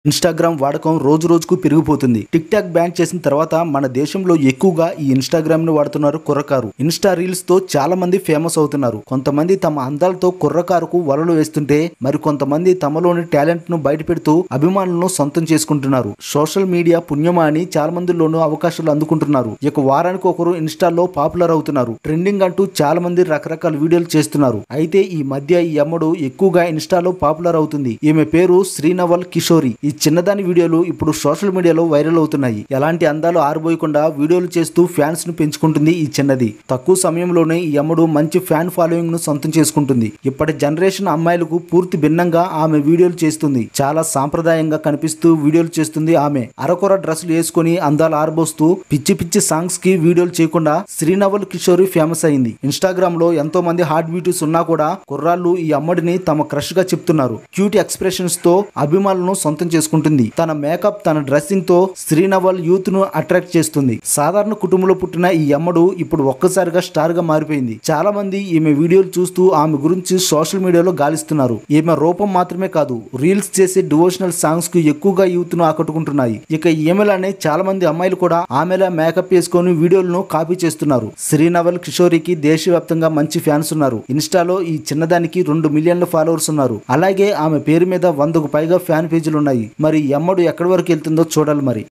Instagram వాడకం రోజు రోజుకు పెరిగిపోతుంది. టిక్ టాక్ బ్యాన్ చేసిన తర్వాత మన దేశంలో ఎక్కువగా ఈ ఇన్స్టాగ్రామ్ ను వాడుతున్నారు కుర్రకారు. ఇన్స్టా రీల్స్ తో చాలా మంది ఫేమస్ అవుతున్నారు. కొంతమంది తమ అందాలతో కుర్రకారుకు వలలు వేస్తుంటే మరి కొంతమంది తమలోని టాలెంట్ ను బయటపెడుతూ అభిమానులను సొంతం చేసుకుంటున్నారు. సోషల్ మీడియా పుణ్యమా అని చాలా మందిలోనూ అవకాశాలు అందుకుంటున్నారు. ఇక వారానికి ఒకరు ఇన్స్టాలో పాపులర్ అవుతున్నారు. ట్రెండింగ్ అంటూ చాలా మంది రకరకాల వీడియోలు చేస్తున్నారు. అయితే ఈ మధ్య ఈ అమ్మడు ఎక్కువగా ఇన్స్టాలో పాపులర్ అవుతుంది. ఈమె పేరు శ్రీనవల్ కిషోరి. ఈ చిన్నదాని వీడియోలు ఇప్పుడు సోషల్ మీడియాలో వైరల్ అవుతున్నాయి. ఎలాంటి అందాలు ఆరబోయకుండా వీడియోలు చేస్తూ ఫ్యాన్స్ ను పెంచుకుంటుంది ఈ చిన్నది. తక్కువ సమయంలోనే ఈ అమ్మడు మంచి ఫ్యాన్ ఫాలోయింగ్ ను సొంతం చేసుకుంటుంది. ఇప్పటి జనరేషన్ అమ్మాయిలకు పూర్తి భిన్నంగా ఆమె వీడియోలు చేస్తుంది. చాలా సాంప్రదాయంగా కనిపిస్తూ వీడియోలు చేస్తుంది ఆమె. అరకొర డ్రెస్సులు వేసుకుని అందాలు ఆరబోస్తూ పిచ్చి పిచ్చి సాంగ్స్ కి వీడియోలు చేయకుండా శ్రీనవల్ కిషోరి ఫేమస్ అయింది. ఇన్స్టాగ్రామ్ లో ఎంతో మంది హాట్ బ్యూటీస్ ఉన్నా కూడా కుర్రాళ్ళు ఈ అమ్మడిని తమ క్రష్ గా చెప్తున్నారు. క్యూట్ ఎక్స్ప్రెషన్స్ తో అభిమానులను సొంతం చేసుకుంటుంది. తన మేకప్, తన డ్రెస్సింగ్ తో శ్రీనవల్ యూత్ ను అట్రాక్ట్ చేస్తుంది. సాధారణ కుటుంబంలో పుట్టిన ఈ అమ్మడు ఇప్పుడు ఒక్కసారిగా స్టార్ గా మారిపోయింది. చాలా మంది ఈమె వీడియోలు చూస్తూ ఆమె గురించి సోషల్ మీడియాలో గాలిస్తున్నారు. ఈమె రూపం మాత్రమే కాదు, రీల్స్ చేసే డివోషనల్ సాంగ్స్ కు ఎక్కువగా యూత్ ను ఆకట్టుకుంటున్నాయి. ఇక ఈమెలానే చాలా మంది అమ్మాయిలు కూడా ఆమెలా మేకప్ వేసుకొని వీడియోలను కాపీ చేస్తున్నారు. శ్రీనవల్ కిషోరికి దేశవ్యాప్తంగా మంచి ఫ్యాన్స్ ఉన్నారు. ఇన్స్టాలో ఈ చిన్నదానికి 2 మిలియన్ల ఫాలోవర్స్ ఉన్నారు. అలాగే ఆమె పేరు మీద 100కు పైగా ఫ్యాన్ పేజీలు ఉన్నాయి. మరి ఈ అమ్మడు ఎక్కడి వరకు వెళ్తుందో చూడాలి మరి.